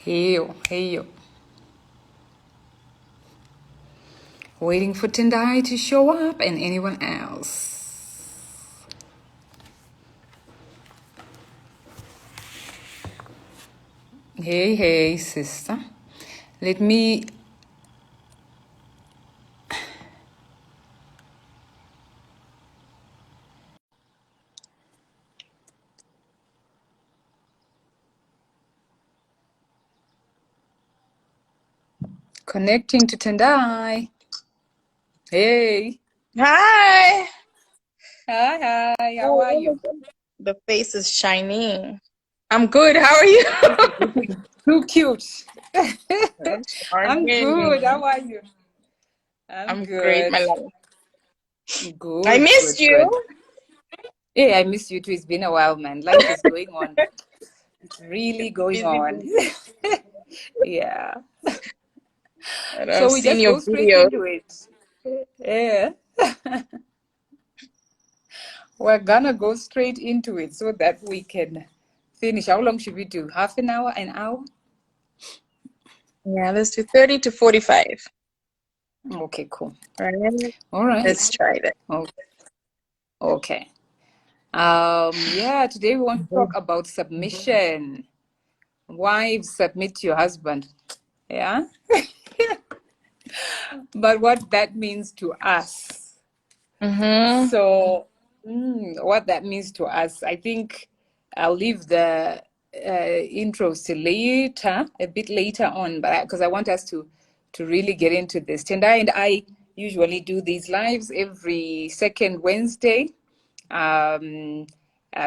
Hey yo. Waiting for Tendai to show up and anyone else. Hey, sister. Let me. Connecting to Tendai. Hey. Hi. Hi. How are you? The face is shining. I'm good. How are you? Looking too cute. I'm I'm good. shining. How are you? I'm I'm great, my good. love. I Good, missed good, good. you. Hey, I miss you too. It's been a while, man. Life is going on. It's really going Busy, on. busy. Yeah. And So I've we seen just your go straight videos. into it. Yeah. We're gonna go straight into it so that we can finish. How long should we do? Half an hour? An hour? Yeah, let's do 30 to 45. Okay, cool. All right. All right. Let's try that. Okay. Yeah, today we want to talk about submission. Wives, submit to your husband. Yeah. But what that means to us. Mm-hmm. So, what that means to us, I think I'll leave the intros to later, a bit later on, but because I want us to really get into this. Tendai and I usually do these lives every second Wednesday, um,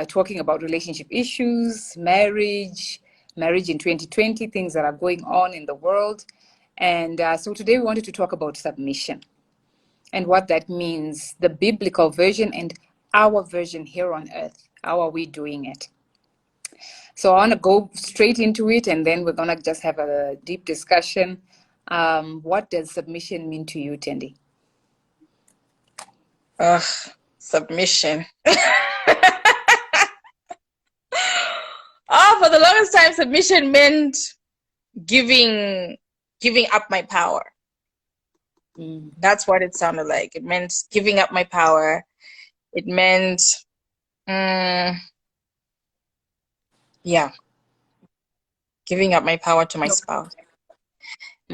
talking about relationship issues, marriage in 2020, things that are going on in the world. And so today we wanted to talk about submission and what that means, the biblical version and our version here on earth. How are we doing it? So I want to go straight into it, and then we're going to just have a deep discussion. What does submission mean to you, Tendi? Ugh, submission. Oh, for the longest time, submission meant giving up my power. That's what it sounded like. It meant giving up my power. It meant, yeah, giving up my power to my spouse.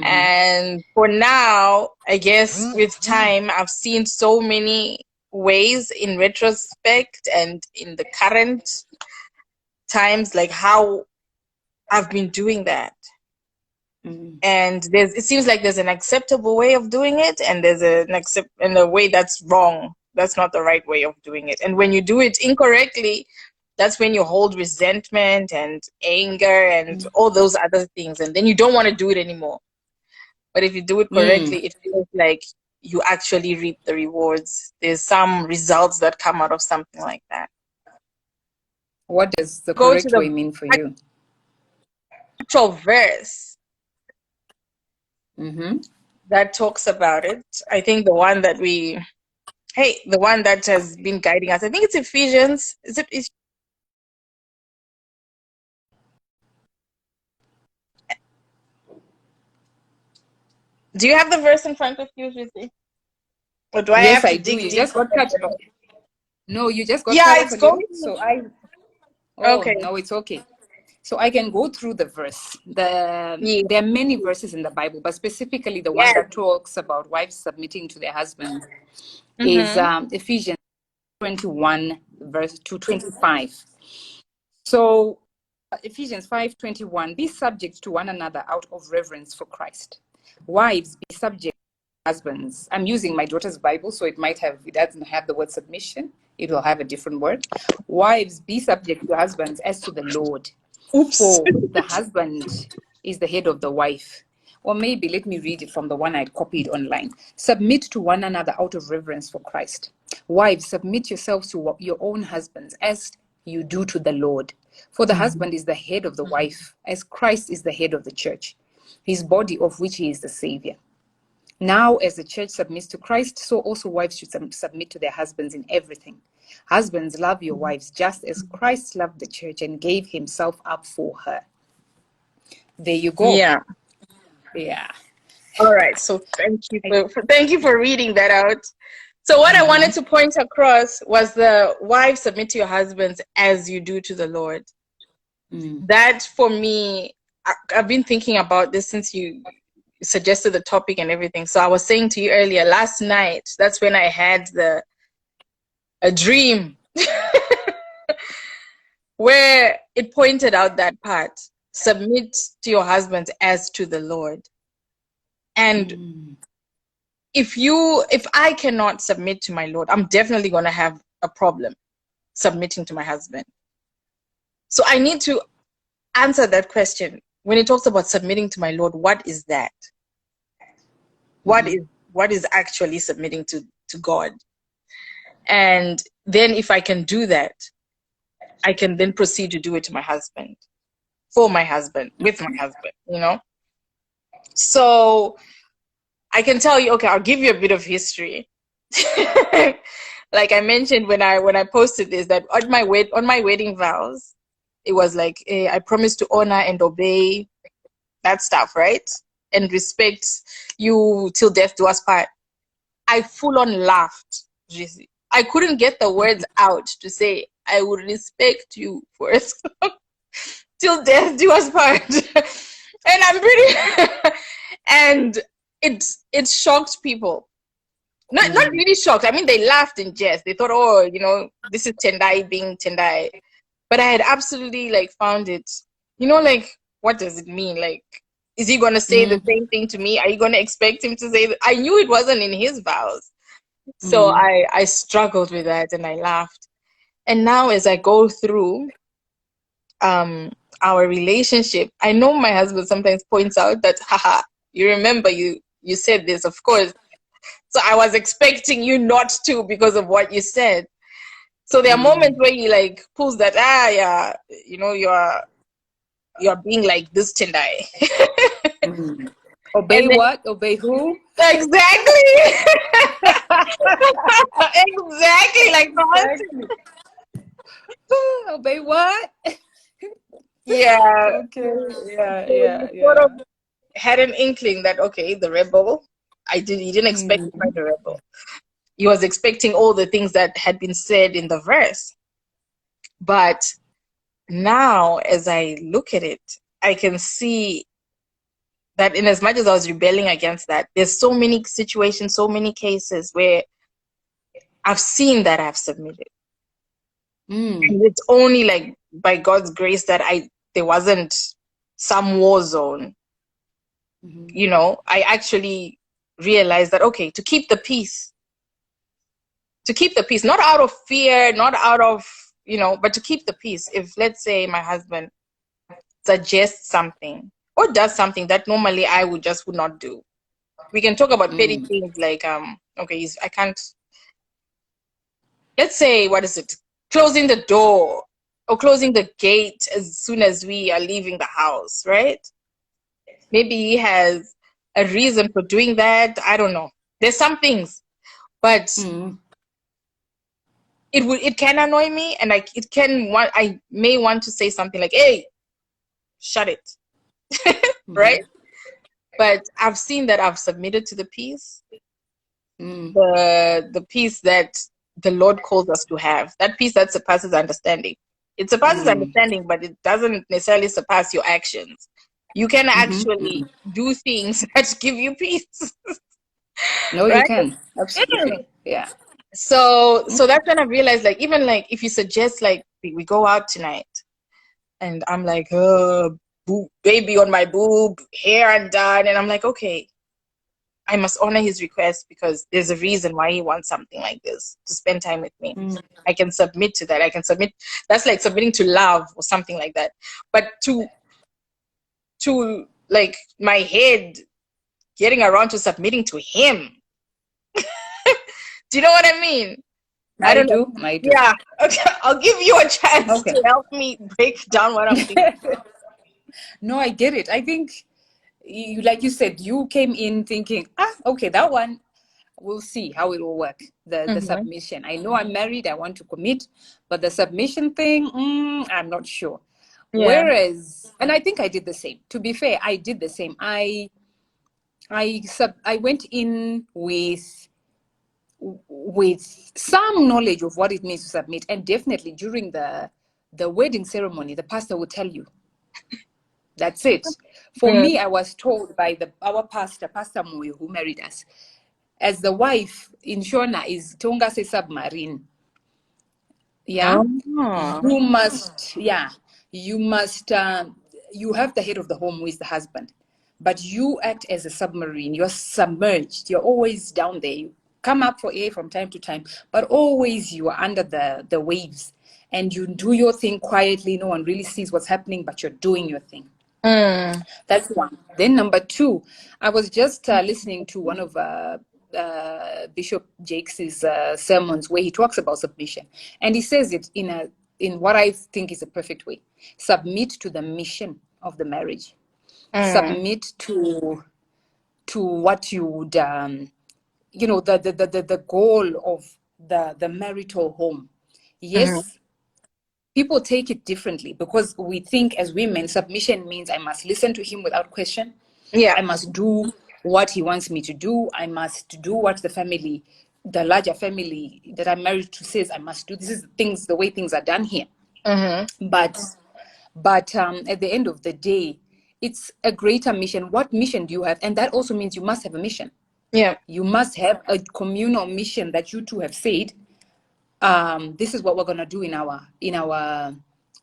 And for now, I guess with time, I've seen so many ways in retrospect and in the current times, like how I've been doing that. And it seems like there's an acceptable way of doing it, and there's a way that's wrong. That's not the right way of doing it. And when you do it incorrectly, that's when you hold resentment and anger and all those other things, and then you don't want to do it anymore. But if you do it correctly, it feels like you actually reap the rewards. There's some results that come out of something like that. What does the Go to correct the way mean for you? actual verse Mm-hmm. that talks about it. I think the one that the one that has been guiding us, I think it's Ephesians. Do you have the verse in front of you, Ruthie? Or do I Yes, have I to do. dig You deep? just got cut off. No, you just got Yeah, cut off it's a little. going. So oh, Okay. no, it's okay. So I can go through the verse. Yeah. There are many verses in the Bible, but specifically the one Yes. that talks about wives submitting to their husbands is Mm-hmm. Ephesians 21, verse 225. So Ephesians 5:21, be subject to one another out of reverence for Christ. Wives, be subject to husbands. I'm using my daughter's Bible, so it doesn't have the word submission. It will have a different word. Wives, be subject to husbands as to the Lord. Oops. For the husband is the head of the wife. Or maybe let me read it from the one I copied online. Submit to one another out of reverence for Christ. Wives, submit yourselves to your own husbands as you do to the Lord. For the husband is the head of the wife, as Christ is the head of the church, his body of which he is the Savior. Now, as the church submits to Christ, so also wives should submit to their husbands in everything. Husbands, love your wives just as Christ loved the church and gave himself up for her. there you go. Yeah. Yeah. All right. So thank you for reading that out. So what I wanted to point across was the wives submit to your husbands as you do to the Lord. That for me, I've been thinking about this since you suggested the topic and everything. So I was saying to you earlier, last night, that's when I had a dream where it pointed out that part. Submit to your husbands as to the Lord. And if I cannot submit to my Lord, I'm definitely going to have a problem submitting to my husband. So I need to answer that question. When it talks about submitting to my Lord, what is that? What is actually submitting to God? And then if I can do that, I can then proceed to do it to my husband, for my husband, with my husband, you know? So I can tell you, okay, I'll give you a bit of history. Like I mentioned when I posted this, that on my wedding vows, it was like, I promise to honor and obey, that stuff, right? And respect you till death do us part. I full on laughed. I couldn't get the words out to say, I would respect you for till death do us part. And I'm pretty, and it shocked people. Not really shocked. I mean, they laughed in jest. They thought, oh, you know, this is Tendai being Tendai. But I had absolutely like found it, you know, like, what does it mean? Like, is he going to say the same thing to me? Are you going to expect him to say that? I knew it wasn't in his vows. So I struggled with that and I laughed. And now as I go through our relationship, I know my husband sometimes points out that, haha, you remember you said this, of course. So I was expecting you not to because of what you said. So there are moments where he like pulls that, yeah, you know, you're being like this Tendai. Obey what? Obey who? Exactly. Exactly. Like Exactly. Obey what? yeah. Okay. Yeah. So Yeah. you sort Yeah. of had an inkling that, okay, the rebel. He didn't expect to find the rebel. He was expecting all the things that had been said in the verse. But now, as I look at it, I can see that in as much as I was rebelling against that, there's so many situations, so many cases where I've seen that I've submitted. And it's only like by God's grace that there wasn't some war zone. You know, I actually realized that, okay, to keep the peace, not out of fear, not out of, you know, but to keep the peace. If, let's say, my husband suggests something or does something that normally I would not do, we can talk about petty things like, okay, I can't, let's say, what is it? Closing the door or closing the gate as soon as we are leaving the house, right? Maybe he has a reason for doing that. I don't know. There's some things, but it can annoy me, and I may want to say something like, "Hey, shut it," right? But I've seen that I've submitted to the peace, the peace that the Lord calls us to have, that peace that surpasses understanding. It surpasses understanding, but it doesn't necessarily surpass your actions. You can actually do things that give you peace. No, you Right? can. Absolutely. Yeah. So that's when I realized, like, even like if you suggest like we go out tonight, and I'm like, baby on my boob, hair undone, and I'm like, okay, I must honor his request because there's a reason why he wants something like this, to spend time with me. I can submit to that. That's like submitting to love or something like that. But to like my head getting around to submitting to him. Do you know what I mean? I don't know. I do. Yeah. Okay. I'll give you a chance Okay. to help me break down what I'm thinking. No, I get it. I think like you said, you came in thinking, okay, that one, we'll see how it will work. The submission. I know I'm married, I want to commit, but the submission thing, I'm not sure. Yeah. Whereas, and I think I did the same. To be fair, I did the same. I went in with some knowledge of what it means to submit, and definitely during the wedding ceremony, the pastor would tell you. That's it. For Mm. me, I was told by our pastor, Pastor Moyo, who married us, as the wife in Shona is Tonga se submarine. Yeah, Oh. you must. Yeah, you must. You have the head of the home, who is the husband, but you act as a submarine. You're submerged. You're always down there. You come up for air from time to time, but always you are under the waves, and you do your thing quietly. No one really sees what's happening, but you're doing your thing. Mm. That's one. Then number two, I was just listening to one of Bishop Jakes' sermons where he talks about submission, and he says it in what I think is a perfect way: submit to the mission of the marriage, submit to what you would the goal of the marital home. Yes, people take it differently because we think as women, submission means I must listen to him without question. Yeah. I must do what he wants me to do. I must do what the larger family that I'm married to says I must do. This is the way things are done here. But at the end of the day, it's a greater mission. What mission do you have? And that also means you must have a mission. Yeah. You must have a communal mission that you two have said, this is what we're going to do in our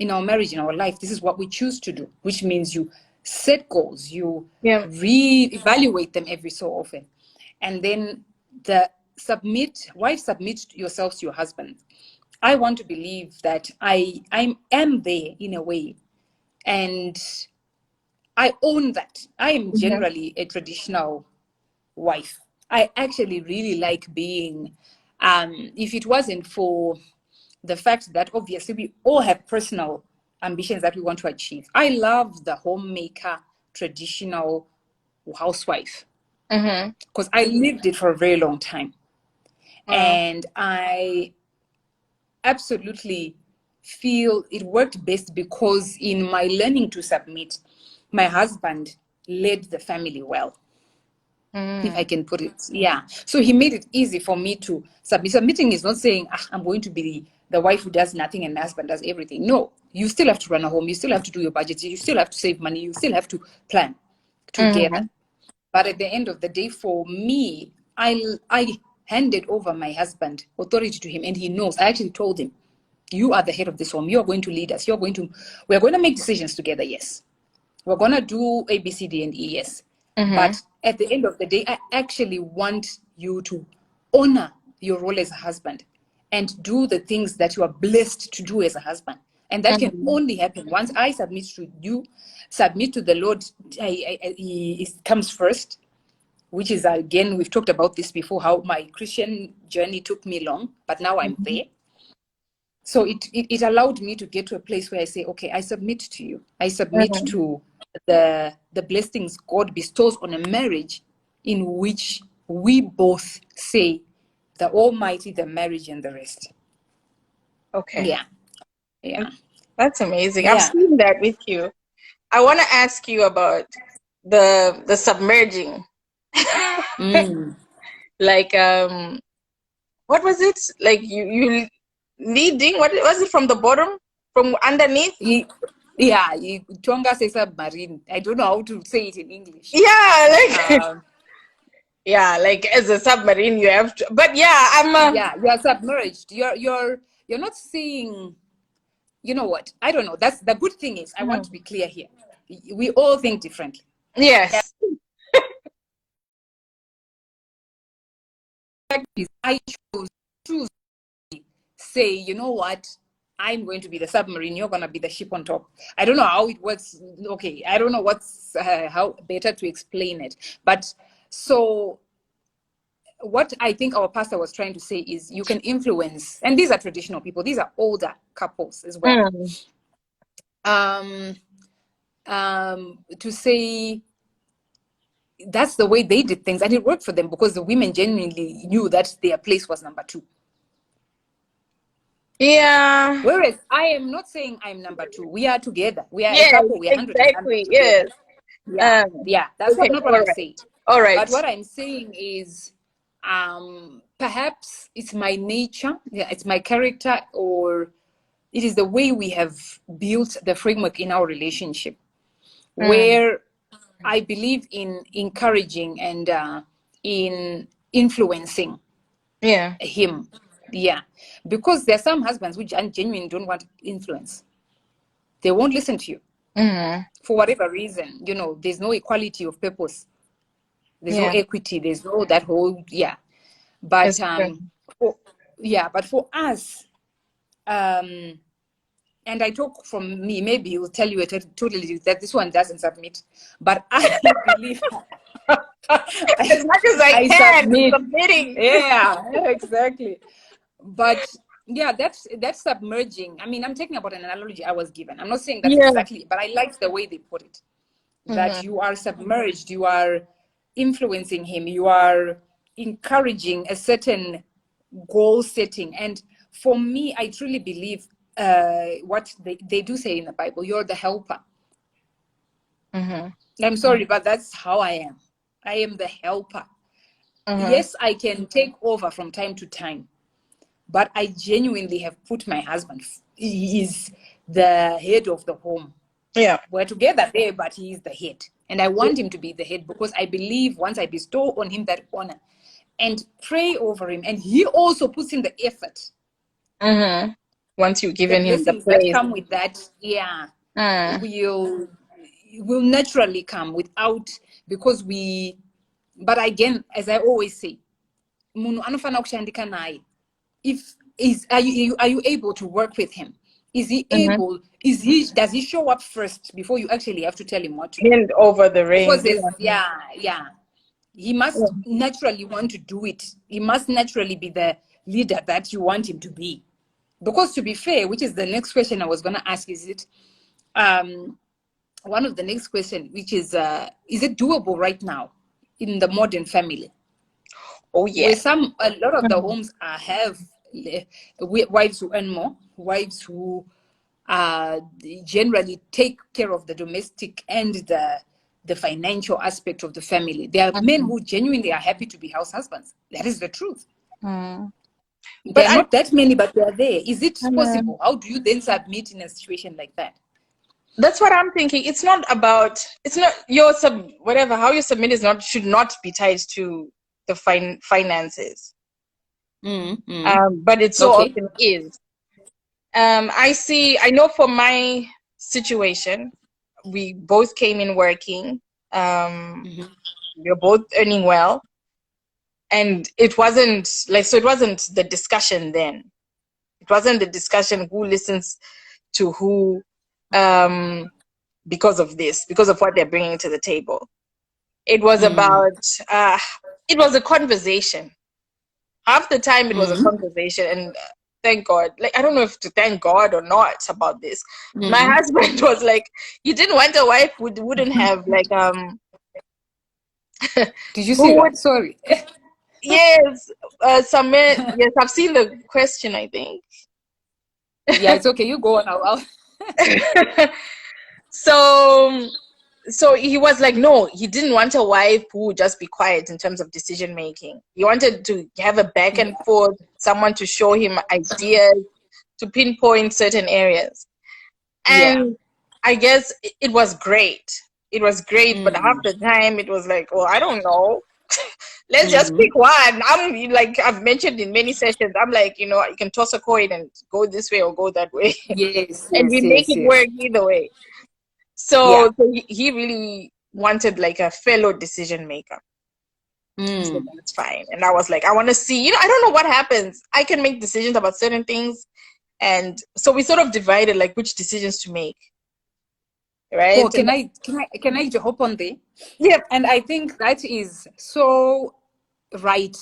marriage, in our life. This is what we choose to do, which means you set goals, you Yeah. re-evaluate them every so often, and then wife, submit yourselves to your husband. I want to believe that I am there in a way, and I own that. I am generally a traditional wife. I actually really like being, if it wasn't for the fact that obviously we all have personal ambitions that we want to achieve. I love the homemaker, traditional housewife because I lived it for a very long time. And I absolutely feel it worked best because in my learning to submit, my husband led the family well. If I can put it. Yeah. So he made it easy for me to submit. Submitting is not saying, I'm going to be the wife who does nothing and my husband does everything. No, you still have to run a home. You still have to do your budget. You still have to save money. You still have to plan together. But at the end of the day, for me, I handed over my husband authority to him, and he knows. I actually told him, you are the head of this home. You are going to lead us. We're going to make decisions together. Yes. We're going to do A, B, C, D, and E. Yes. But at the end of the day, I actually want you to honor your role as a husband and do the things that you are blessed to do as a husband. And that can only happen once I submit to you, submit to the Lord. He comes first, which is, again, we've talked about this before, how my Christian journey took me long, but now I'm there. So it allowed me to get to a place where I say, okay, I submit to you. I submit to the blessings God bestows on a marriage in which we both say the Almighty, the marriage, and the rest. Okay. Yeah. Yeah. That's amazing. I've Yeah. seen that with you. I want to ask you about the submerging. Like, what was it? Like you leading? What was it, from the bottom, from underneath? Yeah, Tonga say submarine. I don't know how to say it in English. Yeah, like yeah, like as a submarine, you have to. But yeah, yeah, you're submerged. You're not seeing. You know what? I don't know. That's the good thing is I want to be clear here. We all think differently. Yes. I choose to say, you know what? I'm going to be the submarine. You're going to be the ship on top. I don't know how it works. Okay, I don't know what's how better to explain it. But so what I think our pastor was trying to say is you can influence, and these are traditional people. These are older couples as well. To say that's the way they did things, and it worked for them because the women genuinely knew that their place was number two. Yeah. Whereas I am not saying I'm number two. We are together. We are a Yes, couple. We are 100% exactly. together. Yes. Yeah, yeah. That's Okay, not what all I'm right. saying. All But right. what I'm saying is, perhaps it's my nature, yeah, it's my character, or it is the way we have built the framework in our relationship, Mm. where I believe in encouraging and in influencing Yeah. him. Yeah, because there are some husbands which genuinely don't want influence. They won't listen to you Mm. for whatever reason. You know, there's no equality of purpose. There's no Yeah. equity. There's no that whole, yeah. But It's true. for, yeah, but for us, um, and I talk from me, maybe he'll tell you totally that this one doesn't submit, but I believe As I, much as I I can, I'm submit. submitting. Yeah, exactly. But yeah, that's submerging. I mean, I'm talking about an analogy I was given. I'm not saying that's Yeah. exactly, but I like the way they put it. That Mm-hmm. you are submerged, you are influencing him, you are encouraging a certain goal setting. And for me, I truly believe what they do say in the Bible, you're the helper. Mm-hmm. I'm sorry, but that's how I am. I am the helper. Mm-hmm. Yes, I can take over from time to time, but I genuinely have put my husband, he is the head of the home. Yeah. We're together there, but he is the head. And I want him to be the head because I believe once I bestow on him that honor and pray over him, and he also puts in the effort, Mm-hmm. Once you've the given him the blessings that place. come with that, yeah, Mm. will naturally come without, because we, but again, as I always say, munhu anofana kushandika naye. If is are you able to work with him? Is he Mm-hmm. able? Does he show up first before you actually have to tell him what to do? Hand over the Because reins. there's, yeah, he Yeah. must naturally want to do it. He must naturally be the leader that you want him to be. Because to be fair, which is the next question I was going to ask, is it one of the next question, which is it doable right now in the modern family, Oh where yeah. a lot of the Mm-hmm. homes have wives who earn more, wives who generally take care of the domestic and the financial aspect of the family. There are men who genuinely are happy to be house husbands. That is the truth. Mm-hmm. There But are not that many, but they are there. Is it mm, possible? How do you then submit in a situation like that? that's what I'm thinking. It's not about. It's not your whatever. How you submit is not should not be tied to the finances. Mm-hmm. But it so Okay. often is. I know for my situation, we both came in working. Mm-hmm. We were both earning well. And it wasn't so it wasn't the discussion then. It wasn't the discussion who listens to who um, because of this, because of what they're bringing to the table. It was Mm-hmm. about, it was a conversation. Half the time it was a conversation, and thank God. Like, I don't know if to thank God or not about this. My Mm-hmm. husband was like, you didn't want a wife who wouldn't have like Did you see who would, that? Sorry. yes, some men, yes, I've seen the question, I think. Yeah, it's okay. You go on. So so he was like, no, he didn't want a wife who would just be quiet in terms of decision making. He wanted to have a back and forth, someone to show him ideas, to pinpoint certain areas. Yeah. And I guess it was great. It was great, but half Mm. the time it was like, well, I don't know. Let's just Mm-hmm. pick one. I'm like, I've mentioned in many sessions, I'm like, you can toss a coin and go this way or go that way. Yes, And we yes, make yes, it yes. work either way. Yeah. So he really wanted like a fellow decision maker. So Mm. that's fine. And I was like, I want to see, I don't know what happens. I can make decisions about certain things. And so we sort of divided like which decisions to make. Oh, Right. And can I hop on there? yeah. And I think that is so right.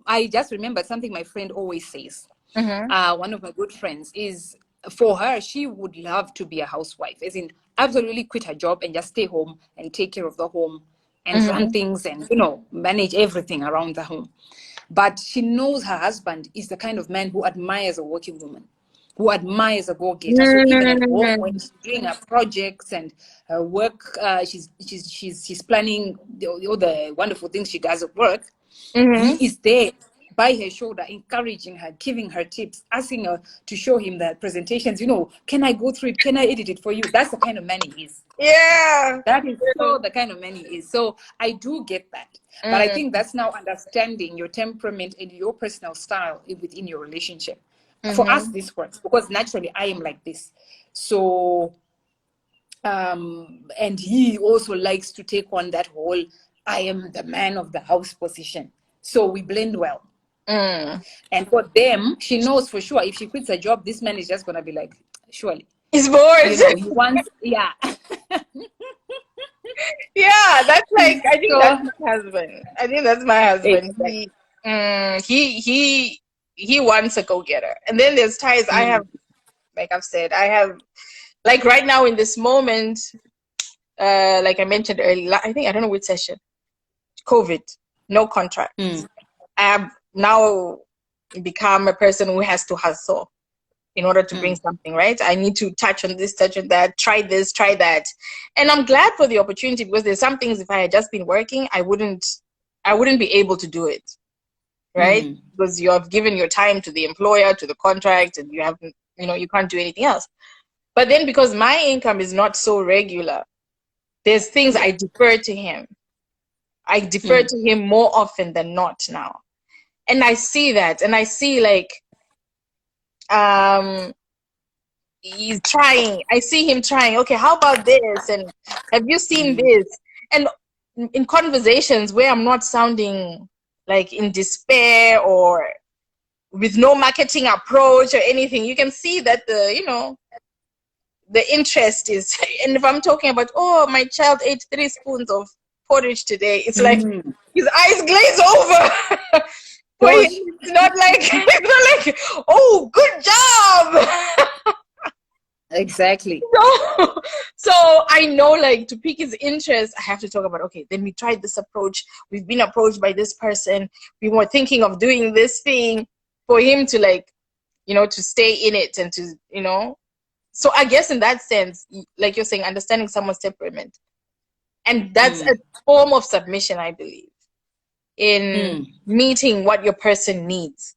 I just remembered something my friend always says. Mm-hmm. One of my good friends is, for her, she would love to be a housewife, as in absolutely quit her job and just stay home and take care of the home and run Mm-hmm. things and manage everything around the home. But she knows her husband is the kind of man who admires a working woman. who admires a go-getter. So even at home, when she's doing her projects and her work, she's planning all the wonderful things she does at work. He is there by her shoulder, encouraging her, giving her tips, asking her to show him the presentations. Can I go through it? Can I edit it for you? That's the kind of man he is. Yeah. That is so the kind of man he is. So I do get that. But I think that's now understanding your temperament and your personal style within your relationship. For us, this works because naturally I am like this. So, and he also likes to take on that whole I am the man of the house position. So we blend well. And for them, she knows for sure if she quits her job, this man is just going to be like, surely. He's bored. He wants, yeah. Yeah, that's like, I think that's my husband. I think that's my husband. Exactly. He wants a go-getter. And then there's times I have, like I've said, like right now in this moment, like I mentioned earlier, I don't know which session, COVID, no contract. I have now become a person who has to hustle in order to bring something, right? I need to touch on this, touch on that, try this, try that. And I'm glad for the opportunity because there's some things if I had just been working, I wouldn't be able to do it, right? Because you have given your time to the employer, to the contract, and you haven't, you can't do anything else. But then because my income is not so regular, there's things I defer to him. I defer to him more often than not now. And I see that, and I see like, he's trying. I see him trying. Okay, how about this? And have you seen this? And in conversations where I'm not sounding like in despair or with no marketing approach or anything, you can see that the interest is. And if I'm talking about, oh, my child ate 3 spoons of porridge today, it's like his eyes glaze over. For him, it's not like, oh, good job. Exactly. So I know, like, to pique his interest, I have to talk about, okay, then we tried this approach. We've been approached by this person. We were thinking of doing this thing, for him to, like, to stay in it and to, So I guess in that sense, like you're saying, understanding someone's temperament. And that's a form of submission, I believe, in meeting what your person needs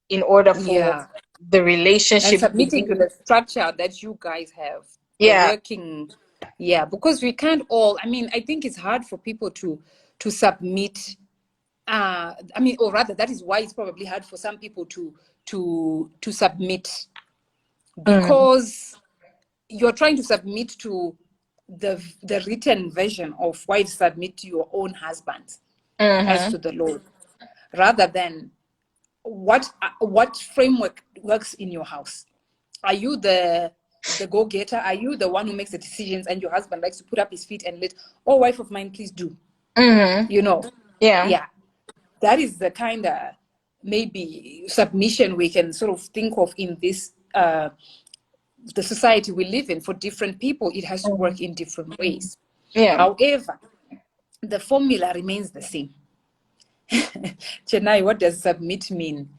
in order for the relationship. And submitting to the structure that you guys have. Working. Yeah, because we can't all, I think it's hard for people to submit. Or rather, that is why it's probably hard for some people to submit, because you're trying to submit to the written version of why you submit to your own husband as to the Lord, rather than what framework works in your house. Are you the go-getter? Are you the one who makes the decisions and your husband likes to put up his feet and let, oh, wife of mine, please do? Yeah, that is the kind of maybe submission we can sort of think of in this the society we live in. For different people, it has to work in different ways. However, the formula remains the same. Chennai, what does submit mean?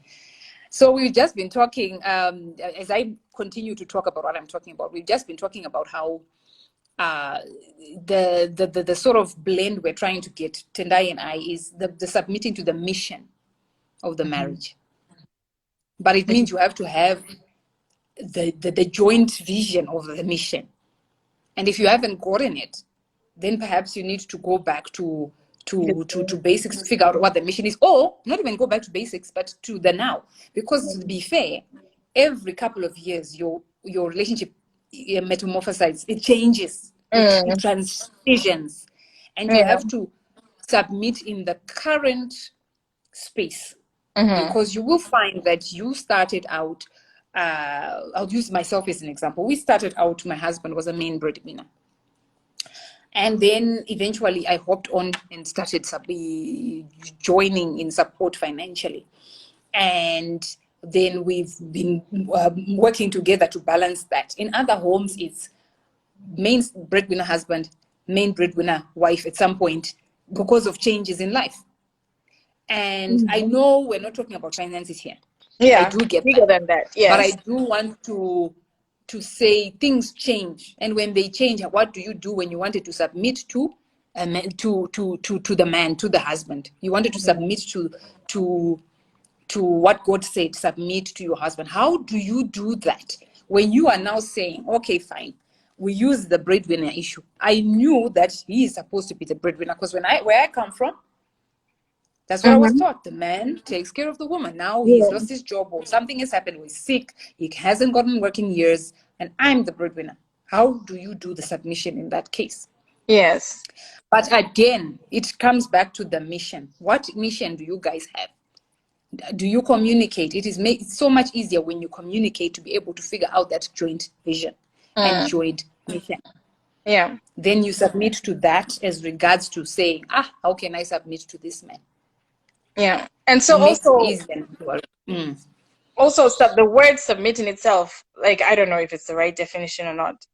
So we've just been talking, as I continue to talk about what I'm talking about, we've just been talking about how the sort of blend we're trying to get, Tendai and I, is the submitting to the mission of the marriage. But it means you have to have the joint vision of the mission. And if you haven't gotten it, then perhaps you need to go back to basics to figure out what the mission is, or not even go back to basics, but to the now. Because to be fair, every couple of years, your relationship metamorphosizes, it changes, it transitions, and you have to submit in the current space, because you will find that you started out. I'll use myself as an example. We started out, my husband was a main breadwinner. And then eventually I hopped on and started joining in support financially. And then we've been working together to balance that. In other homes, it's main breadwinner husband, main breadwinner wife at some point because of changes in life. And I know we're not talking about finances here. Yeah, I do get bigger that. than that. But I Yes. do want to say things change. And when they change, what do you do when you wanted to submit to a man, to the man, to the husband? You wanted to submit to what God said, submit to your husband. How do you do that when you are now saying, okay, fine, we use the breadwinner issue? I knew that he is supposed to be the breadwinner because where I come from, that's what I was Mm-hmm. taught. The man takes care of the woman. Now he's Yeah. lost his job or something has happened. He's sick. He hasn't gotten work in years, and I'm the breadwinner. How do you do the submission in that case? Yes. But again, it comes back to the mission. What mission do you guys have? Do you communicate? It's so much easier when you communicate to be able to figure out that joint vision and Mm. joint mission. Yeah. Then you submit to that as regards to saying, how can I submit to this man? Yeah. And It so makes it also, easier. the word submit in itself, like, I don't know if it's the right definition or not.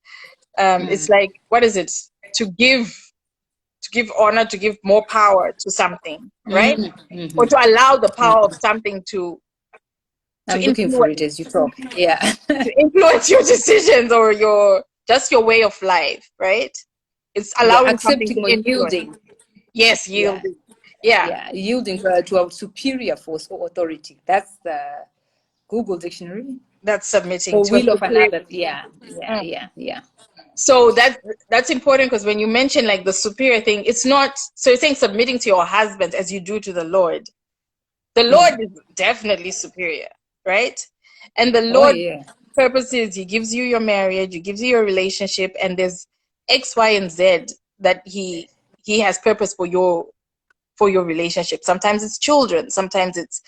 It's like, what is it? To give honor, to give more power to something, right? Or to allow the power of something to I'm looking for influence, it as you talk. Yeah. to influence your decisions or your way of life, right? It's Yeah, allowing something accepting to or influence. yielding. Yes, Yeah. yielding. Yeah, Yeah. Yielding to a superior force or authority. That's the Google dictionary. that's submitting Or to a will of superior. another. Yeah. Yeah. Mm. Yeah. Yeah. So that's important, because when you mention like the superior thing, it's not, so you're saying submitting to your husband as you do to the Lord. The Lord is definitely superior, right? And the Oh, Lord yeah. purpose is he gives you your marriage, he gives you your relationship, and there's X, Y, and Z that he has purpose for your relationship. Sometimes it's children, sometimes it's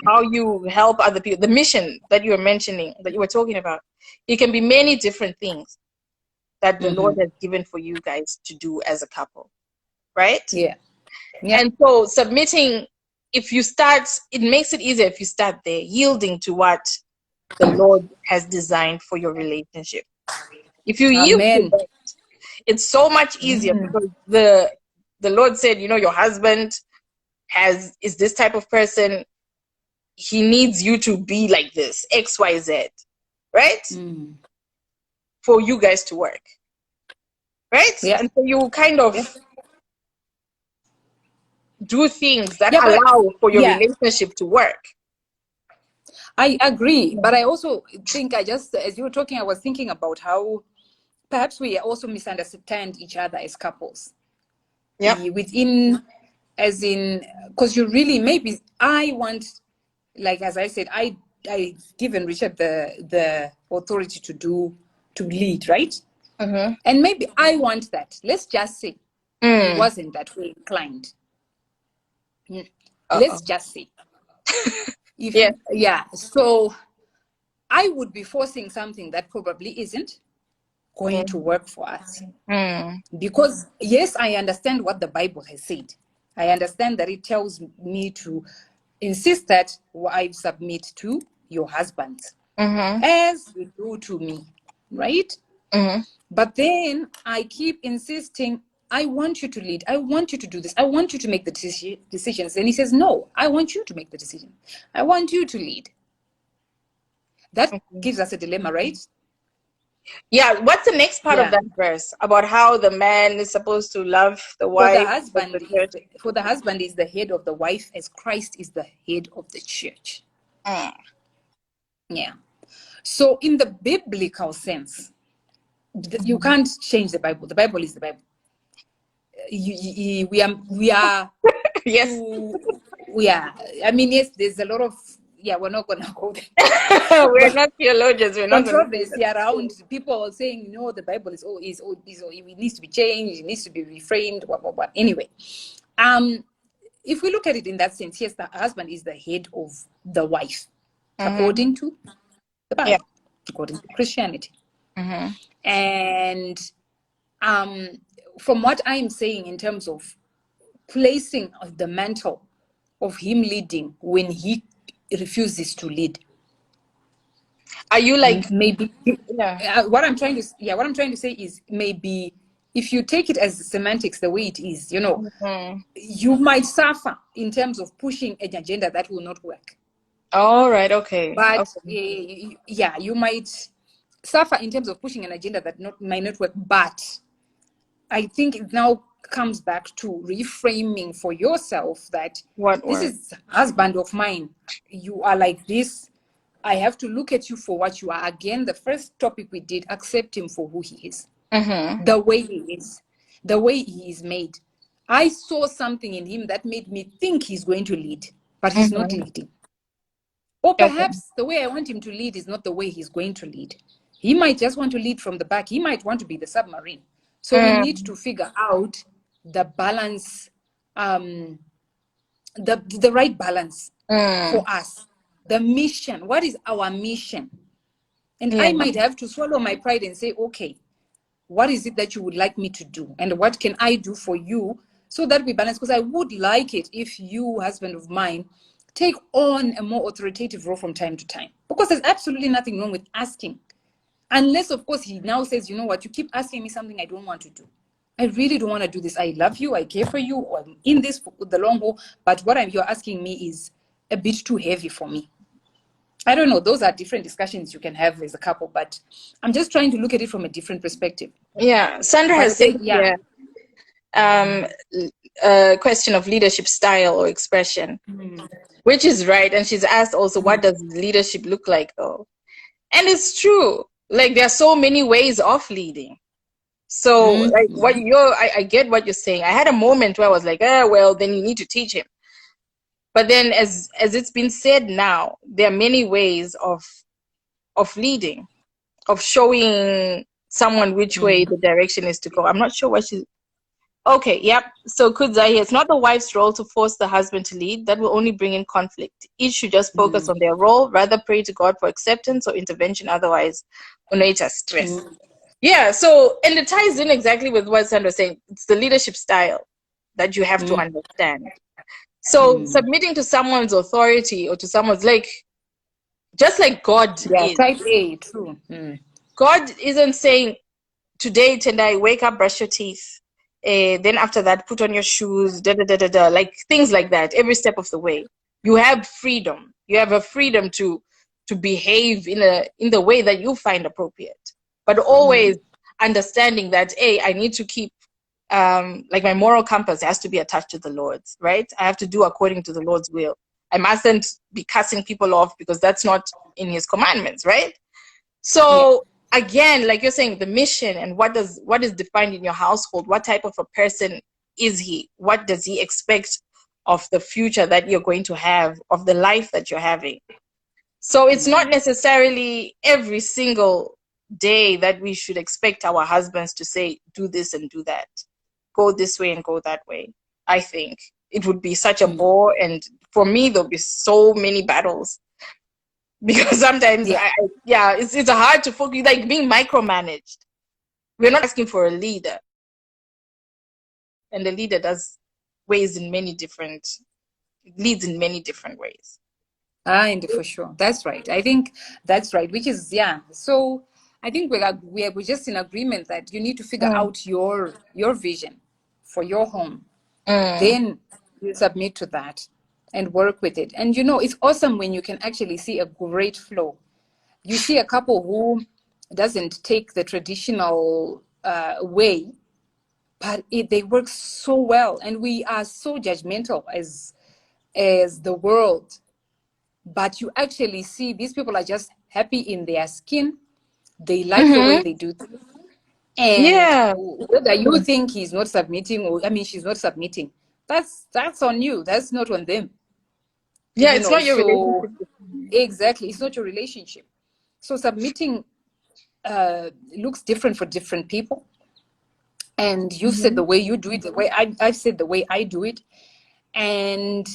how you help other people, the mission that you were mentioning, that you were talking about. It can be many different things that the Lord has given for you guys to do as a couple, right? Yeah. Yeah. And so submitting, if you start, it makes it easier if you start there, yielding to what the Lord has designed for your relationship. If you yield to Amen. that, it's so much easier, because the Lord said, your husband is this type of person. He needs you to be like this, XYZ, right? For you guys to work, right? Yeah. And so you kind of Yeah. do things that Yeah. But allow for your yeah, relationship to work. I agree. But I also think as you were talking, I was thinking about how perhaps we also misunderstand each other as couples. Yeah. Within, as in, because you really, maybe I want, like, as I said, I given Richard the authority to lead, right? And maybe I want that. Let's just say he wasn't that way inclined. Let's just say, Yeah. so I would be forcing something that probably isn't going to work for us. Because yes, I understand what the Bible has said. I understand that it tells me to insist that wives submit to your husbands as you do to me, right? But then I keep insisting, I want you to lead. I want you to do this. I want you to make the decisions. And he says, no, I want you to make the decision. I want you to lead. That gives us a dilemma, right? Yeah. What's the next part of Yeah. that verse about how the man is supposed to love the For the wife of husband the is church? the head of the wife, as Christ is the head of the church. Yeah. So in the biblical sense, you can't change the Bible. The Bible is the Bible. We are Yes. I mean, yes, there's a lot of, we're not gonna go there. We're But not theologians. We're not going to do controversy around people saying, no, the Bible it needs to be changed, it needs to be reframed, what. Anyway, if we look at it in that sense, yes, the husband is the head of the wife, according to the Yeah. Bible, according to Christianity. And from what I'm saying in terms of placing the mantle of him leading when he refuses to lead, Are you like, maybe yeah. what I'm trying to say is, maybe if you take it as semantics the way it is, you might suffer in terms of pushing an agenda that will not work. All right. Okay. But Okay. yeah, you might suffer in terms of pushing an agenda that might not work. But I think it now comes back to reframing for yourself that What this work? is husband of mine. You are like this. I have to look at you for what you are. Again, the first topic we did, accept him for who he is, Mm-hmm. the way he is, the way he is made. I saw something in him that made me think he's going to lead, but he's not Mm-hmm. leading. Or Okay. perhaps the way I want him to lead is not the way he's going to lead. He might just want to lead from the back. He might want to be the submarine. So we need Mm, to figure out the balance, the right balance mm, for us. The mission. What is our mission? And yeah. I might have to swallow my pride and say, okay, what is it that you would like me to do? And what can I do for you so that we balance? Because I would like it if you, husband of mine, take on a more authoritative role from time to time. Because there's absolutely nothing wrong with asking. Unless, of course, he now says, you know what, you keep asking me something I don't want to do. I really don't want to do this. I love you. I care for you. I'm in this for the long haul. But what you're asking me is a bit too heavy for me. I don't know. Those are different discussions you can have as a couple, but I'm just trying to look at it from a different perspective. Yeah. Sandra But has said then, yeah. here, um, a question of leadership style or expression, which is right. And she's asked also, what does leadership look like though? And it's true. Like there are so many ways of leading. So like what Mm-hmm. I get what you're saying. I had a moment where I was like, well, then you need to teach him. But then as it's been said now, there are many ways of leading, of showing someone which way the direction is to go. I'm not sure what she. Okay, yep. So Kudzai here, it's not the wife's role to force the husband to lead. That will only bring in conflict. Each should just focus on their role, rather pray to God for acceptance or intervention, otherwise unaita stress. Yeah, so and it ties in exactly with what Sandra was saying. It's the leadership style that you have to understand. So submitting to someone's authority or to someone's like just like God Yeah, is. type A, true. God isn't saying today, Tendai, wake up, brush your teeth. Then after that, put on your shoes, da da da da da, like things like that. Every step of the way, you have freedom. You have a freedom to behave in the way that you find appropriate, but always understanding that I need to keep like my moral compass has to be attached to the Lord's. Right, I have to do according to the Lord's will. I mustn't be cussing people off because that's not in His commandments. Right. Yeah. So again, like you're saying, the mission and what is defined in your household, what type of a person is he? What does he expect of the future that you're going to have, of the life that you're having? So it's not necessarily every single day that we should expect our husbands to say, do this and do that, go this way and go that way. I think it would be such a bore, and for me there'll be so many battles because sometimes Yeah. it's hard to focus, like being micromanaged. We're not asking for a leader, and the leader does ways in many different leads in many different ways. And for sure. That's right. I think that's right, which is, yeah. So I think we're just in agreement that you need to figure Mm, out your vision for your home. mm, Then you submit to that and work with it. And it's awesome when you can actually see a great flow. You see a couple who doesn't take the traditional way, but they work so well. And we are so judgmental as the world. But you actually see these people are just happy in their skin. They like the way mm-hmm. they do things. And Yeah, whether you think he's not submitting, or I mean she's not submitting, that's on you. That's not on them. yeah, it's not your So relationship. exactly, it's not your relationship. So submitting looks different for different people. And you've said Mm-hmm. the way you do it, the way I've said the way I do it. And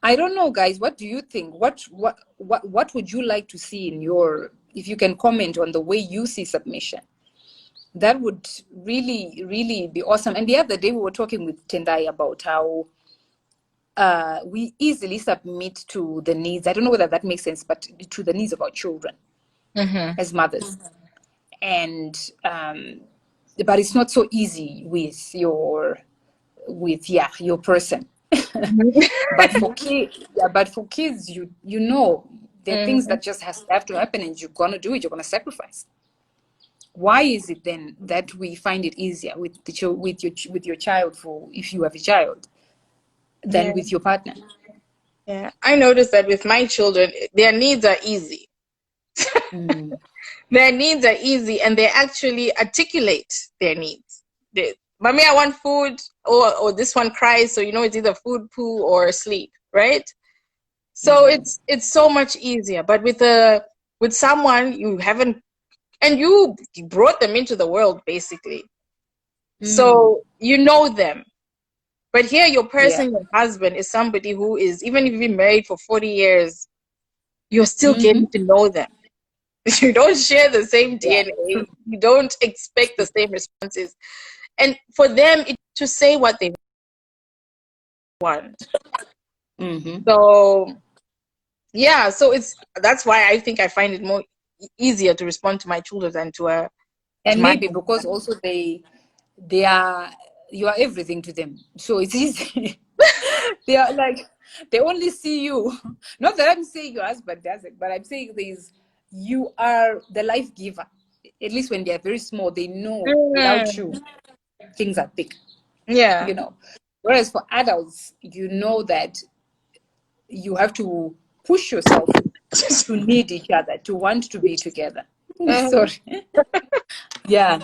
I don't know, guys, what do you think? What would you like to see in if you can comment on the way you see submission? That would really, really be awesome. And the other day we were talking with Tendai about how we easily submit to the needs. I don't know whether that makes sense, but to the needs of our children Mm-hmm. as mothers. And but it's not so easy with your person. But for kids, yeah, but for kids, you know, there are things Mhm. that just have to happen, and you're gonna do it. You're gonna sacrifice. Why is it then that we find it easier with with your child, for if you have a child, than Yeah, with your partner? yeah. I noticed that with my children, their needs are easy. Mm. Their needs are easy, and they actually articulate their needs. Mommy, I want food, or this one cries, so you know it's either food, poo, or sleep, right? So it's so much easier. But with someone you haven't, and you brought them into the world basically, Mm. so you know them. But here, your Yeah. person, your husband, is somebody who is, even if you've been married for 40 years, you're still Mm-hmm. getting to know them. You don't share the same Yeah. DNA. You don't expect the same responses. And for them to say what they want. Mm-hmm. So yeah, so that's why I think I find it more easier to respond to my children than to And my maybe because husband. also they are, you are everything to them, so it's easy. They are like, they only see you. Not that I'm saying your husband does it, but I'm saying there's, you are the life giver. At least when they are very small, they know without you Mm, things are thick, yeah. you know. Whereas for adults, you know that you have to push yourself to need each other, to want to be together. Mhm. Sorry. Yeah.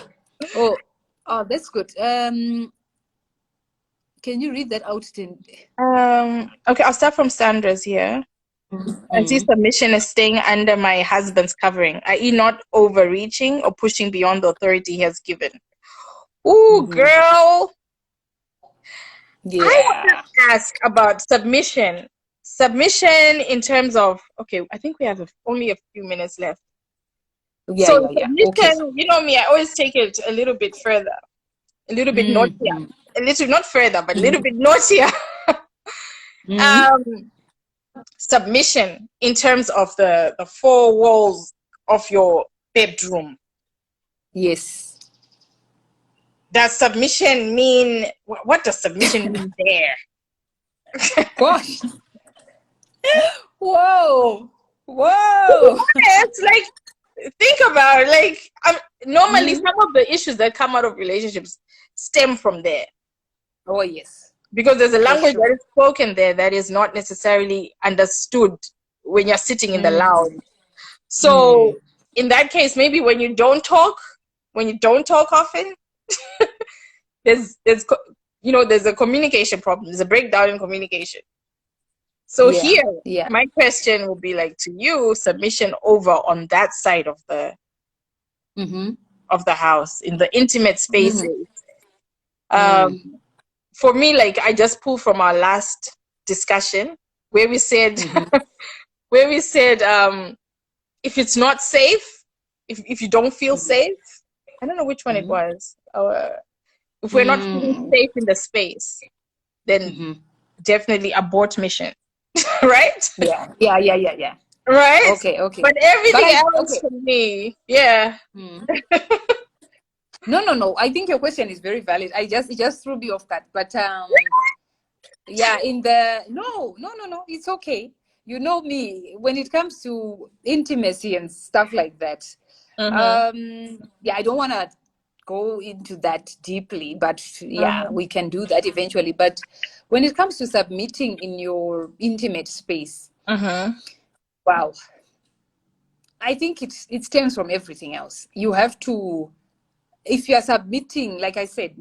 Oh, oh, that's good. Can you read that out to? Okay, I'll start from Sandra's here. I see Mm. submission is staying under my husband's covering, i.e., not overreaching or pushing beyond the authority he has given. Ooh, Mm-hmm. girl, I want Yeah. to ask about submission. Submission in terms of, okay, I think we have only a few minutes left. Yeah, So yeah, yeah. Okay. submission, you know me, I always take it a little bit further, a little bit naughtier, Mm-hmm. a little not further, but a little Mm-hmm. bit naughtier. Mm-hmm. um, Submission in terms of the four walls of your bedroom. Yes. Does submission mean, what does submission mean there? Gosh. Whoa. Whoa. It's like, think about it, like, normally Mm-hmm. some of the issues that come out of relationships stem from there, Oh, yes. because there's a For language sure. that is spoken there that is not necessarily understood when you're sitting in the Mm. lounge. Mm. So in that case, maybe when you don't talk often, there's there's a communication problem, there's a breakdown in communication. So Yeah. here, Yeah. my question will be like, to you, submission over on that side Mm-hmm. of the house, in the intimate Mm-hmm. spaces. Mm. um for me, like, I just pull from our last discussion where we said Mm-hmm. where we said, if it's not safe, if you don't feel Mm-hmm. safe, I don't know which one it Mm-hmm. was. If we're not feeling Mm. safe in the space, then Mm-hmm. definitely abort mission. Right? Yeah. Yeah. Yeah. Yeah. Yeah. Right? Okay. Okay. But But everything I, else okay. for me, yeah. Mm. No, no, no. I think your question is very valid. It just threw me off that. But yeah, in the, no, no, no, no. It's okay. You know me, when it comes to intimacy and stuff like that. Mm-hmm. Yeah, I don't want to go into that deeply, but yeah, Mm-hmm. we can do that eventually. But when it comes to submitting in your intimate space, Mm-hmm. wow, I think it stems from everything else. You have to, if you are submitting, like I said,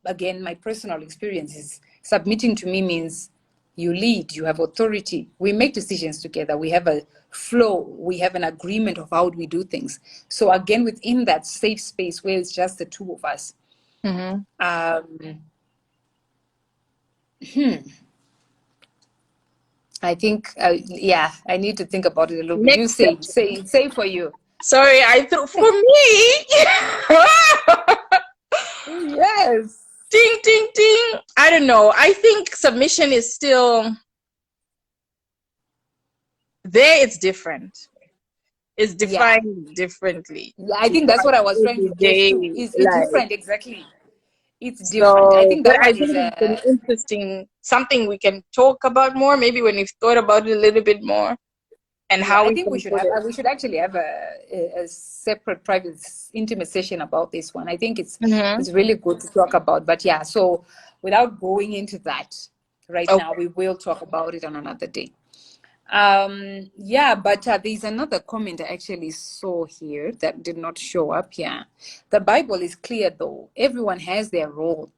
again, my personal experience is submitting to me means you lead, you have authority, we make decisions together, we have a flow, we have an agreement of how we do things. So again, within that safe space where it's just the two of us, Mm-hmm. um, I think, yeah, I need to think about it a little bit. You Next question. say for you. Sorry, I threw for me. Yes. Ding, ding, ding. I don't know. I think submission is still there. It's different. It's Yeah. defined differently Yeah, I to think that's what what I was trying to get everyday to. Is it life. different? Exactly. it's different. I So, think but that I one think is it's an interesting, something we can talk about more, maybe when we've thought about it a little bit more and yeah, how I we think can put it. we should actually have a separate private intimate session about this one. I think Mm-hmm. it's really good to talk about. But yeah, so without going into that right now, Okay. we will talk about it on another day. Yeah, but there's another comment I actually saw here that did not show up here. The Bible is clear though. Everyone has their role.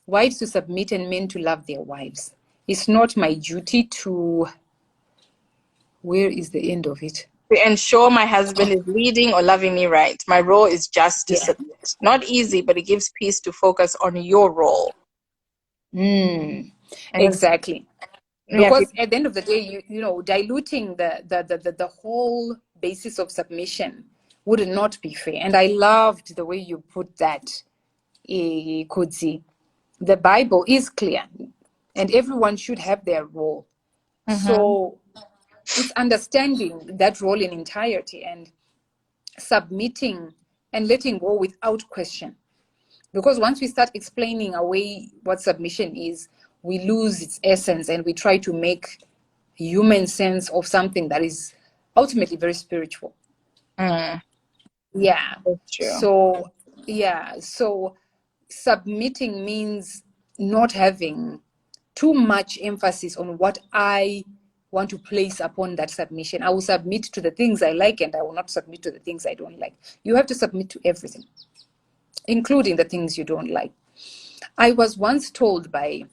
Wives to submit and men to love their wives. It's not my duty to. Where is the end of it? To ensure my husband is leading or loving me right. My role is just to Yeah. submit. Not easy, but it gives peace to focus on your role. And Exactly. yeah, Because at the end of the day, diluting the whole basis of submission would not be fair. And I loved the way you put that, Kudzi. The Bible is clear, and everyone should have their role. mm-hmm. So it's understanding that role in entirety and submitting and letting go without question. Because once we start explaining away what submission is, we lose its essence and we try to make human sense of something that is ultimately very spiritual. Yeah. That's true. So, yeah. So submitting means not having too much emphasis on what I want to place upon that submission. I will submit to the things I like and I will not submit to the things I don't like. You have to submit to everything, including the things you don't like. I was once told by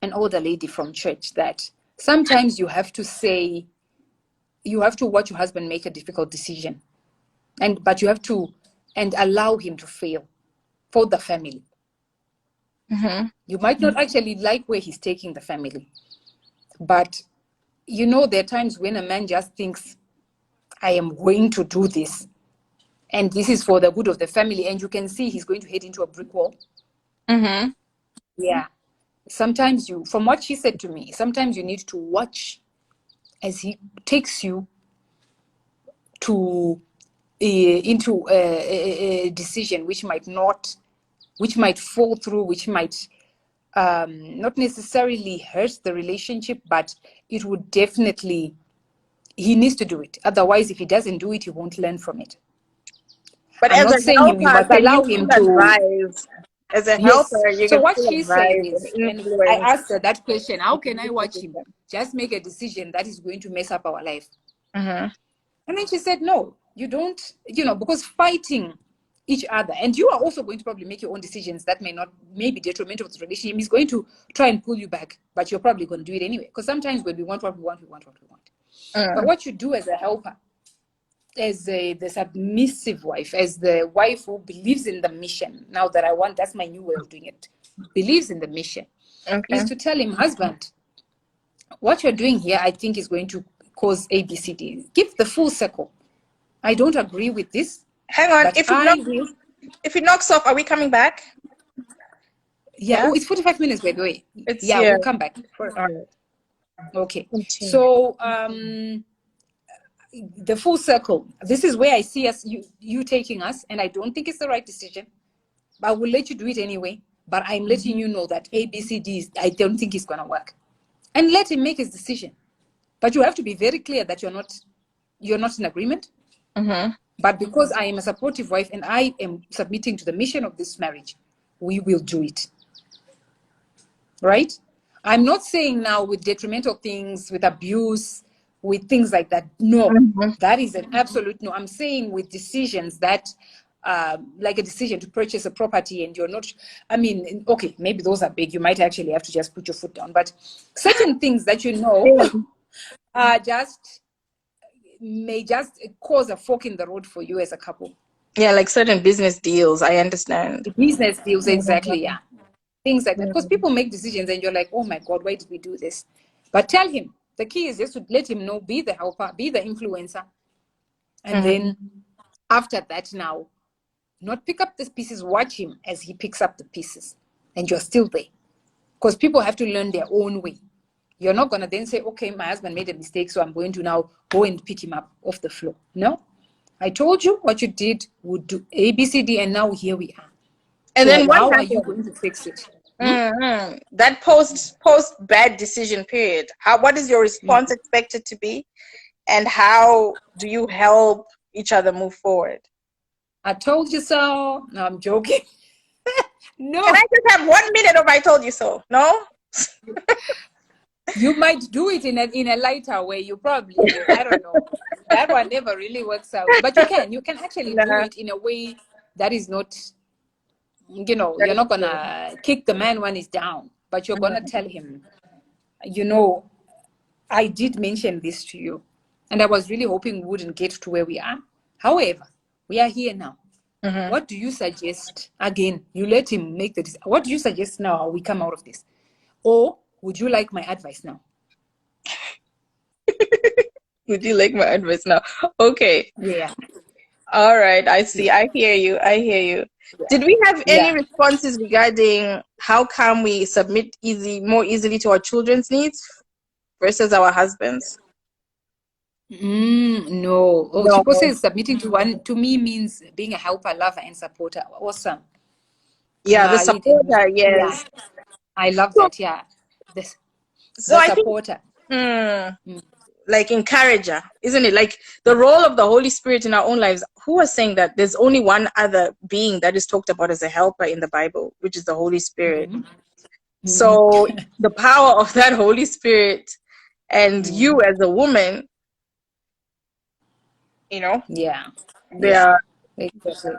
an older lady from church that sometimes you have to watch your husband make a difficult decision, but you have to and allow him to fail for the family. Mm-hmm. You might not actually like where he's taking the family, but there are times when a man just thinks, I am going to do this, and this is for the good of the family, and you can see he's going to head into a brick wall. Mm-hmm. Yeah. Sometimes from what she said to me, sometimes you need to watch as he takes you to into a decision which might fall through, which might not necessarily hurt the relationship, but it would definitely, he needs to do it. Otherwise, if he doesn't do it, he won't learn from it. But I'm as not a saying you helper, must can you allow still him to. advise? As a Yes. helper, you So can what still she's saying advise and is, and I influence. asked her that question, how can I watch him just make a decision that is going to mess up our life? Mm-hmm. And then she said, no, you don't, because fighting each other, and you are also going to probably make your own decisions that may be detrimental to the relationship. He's going to try and pull you back, but you're probably going to do it anyway. Because sometimes when we want what we want, we want what we want. But what you do as a helper, as the submissive wife, as the wife who believes in the mission, now that that's my new way of doing it, believes in the mission, Okay. is to tell him, husband, what you're doing here, I think is going to cause ABCD. Give the full circle. I don't agree with this, Hang on. but I will. If it knocks off, are we coming back? Yeah. Oh, it's 45 minutes, by the way. It's Yeah, here. we'll come back. All right. Okay. Continue. So the full circle. This is where I see you taking us, and I don't think it's the right decision. But I will let you do it anyway. But I'm letting you know that ABCD I don't think it's gonna work. And let him make his decision. But you have to be very clear that you're not in agreement. Mm-hmm. But because I am a supportive wife and I am submitting to the mission of this marriage, we will do it. Right? I'm not saying now with detrimental things, with abuse, with things like that. No, Mm-hmm. that is an absolute no. I'm saying with decisions that, like a decision to purchase a property and you're not, okay, maybe those are big. You might actually have to just put your foot down. But certain things that are may just cause a fork in the road for you as a couple. Yeah, like certain business deals. I understand. Business deals, exactly, Mm-hmm. yeah. Things like that. Because people make decisions and you're like, oh my God, why did we do this? But tell him, the key is just to let him know, be the helper, be the influencer. And then after that now, not pick up the pieces, watch him as he picks up the pieces. And you're still there. Because people have to learn their own way. You're not going to then say, okay, my husband made a mistake, so I'm going to now go and pick him up off the floor. No. I told you what you did would do A, B, C, D, and now here we are. And So then what how are you happened? going to fix it? Hmm? That post bad decision period. What is your response expected to be, and how do you help each other move forward? I told you so. No, I'm joking. Can I No, just have 1 minute of I told you so? No? you might do it in a lighter way. You probably, I don't know. That one never really works out. But you can actually do Nah, it in a way that is not, that you're is not true. gonna kick the man when he's down, but you're gonna Mm. tell him, you know, I did mention this to you, and I was really hoping we wouldn't get to where we are. However, we are here now. Mm-hmm. What do you suggest? Again, you let him make the decision. What do you suggest now how we come out of this? Or would you like my advice now? Would you like my advice now? Okay. Yeah. All right. I see. Yeah. I hear you. I hear you. Did we have any Yeah. responses regarding how can we submit more easily to our children's needs versus our husbands? No. Oh, Chico No. says submitting to one to me means being a helper, lover, and supporter. Awesome. Yeah, the supporter, Yeah, yes. I love So, that. Yeah, this so the I think, supporter. hmm, Mm. like encourager, isn't it? Like the role of the Holy Spirit in our own lives. Who was saying that there's only one other being that is talked about as a helper in the Bible, which is the Holy Spirit. Mhm. Mhm. So the power of that Holy Spirit and Mm. you as a woman, you know, Yeah, they yeah. are, Exactly.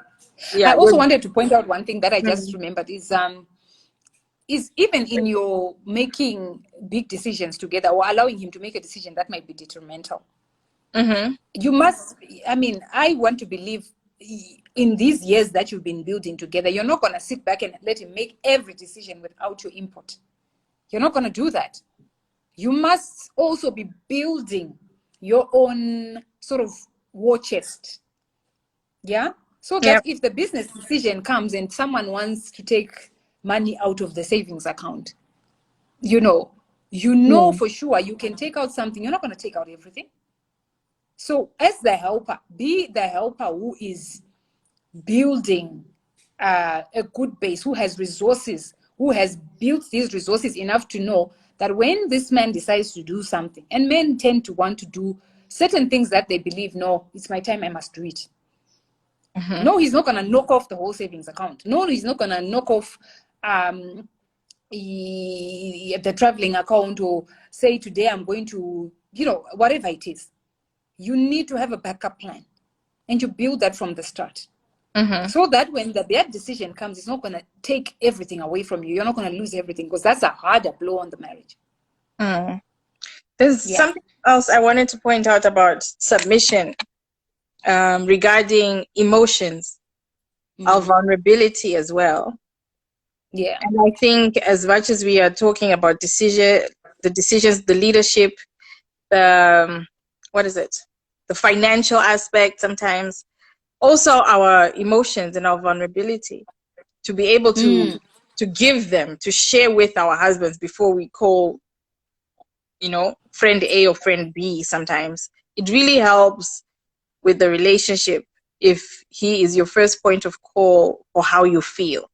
I yeah, also wanted to point out one thing that I just mm, remembered is even in your making big decisions together or allowing him to make a decision that might be detrimental. mm-hmm, You must, I mean, I want to believe in these years that you've been building together, you're not going to sit back and let him make every decision without your input. You're not going to do that. You must also be building your own sort of war chest. Yeah. So that yep, if the business decision comes and someone wants to take money out of the savings account, you know, mm, for sure you can take out something. You're not going to take out everything. So, as the helper, be the helper who is building a good base, who has resources, who has built these resources enough to know that when this man decides to do something, and men tend to want to do certain things that they believe, no, it's my time, I must do it. mm-hmm, No, he's not going to knock off the whole savings account. No, he's not going to knock off the traveling account or say, today I'm going to, whatever it is. You need to have a backup plan and you build that from the start. mm-hmm, So that when the bad decision comes, it's not going to take everything away from you. You're not going to lose everything because that's a harder blow on the marriage. mm. There's Yeah. something else I wanted to point out about submission, regarding emotions, our vulnerability as well. Yeah. And I think as much as we are talking about the decisions, the leadership, the what is it? The financial aspect sometimes, also our emotions and our vulnerability, to be able to give them, to share with our husbands before we call, friend A or friend B sometimes. It really helps with the relationship if he is your first point of call for how you feel.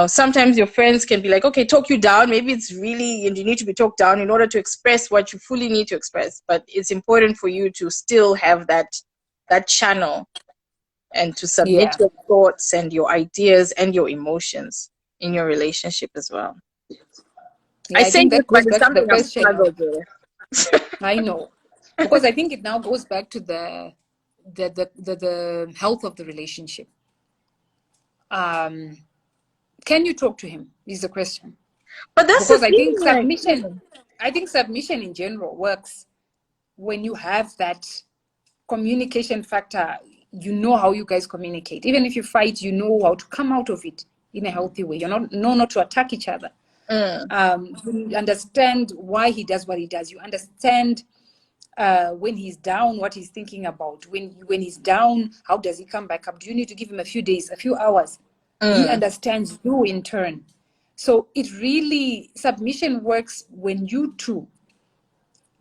Sometimes your friends can be like, okay, talk you down. Maybe it's really, and you need to be talked down in order to express what you fully need to express. But it's important for you to still have that channel and to submit Yeah. your thoughts and your ideas and your emotions in your relationship as well. I Yeah. I say think this, that but goes it's back to the something I've question of, struggled with. I know, because I think it now goes back to the health of the relationship. Can you talk to him is the question. But that's the Because I think thing, like, submission in general works when you have that communication factor. You know how you guys communicate. Even if you fight, you know how to come out of it in a healthy way. You're not to attack each other. You understand why he does what he does. You understand when he's down, what he's thinking about. When he's down, how does he come back up? Do you need to give him a few days, a few hours? He understands you in turn. So it really, submission works when you two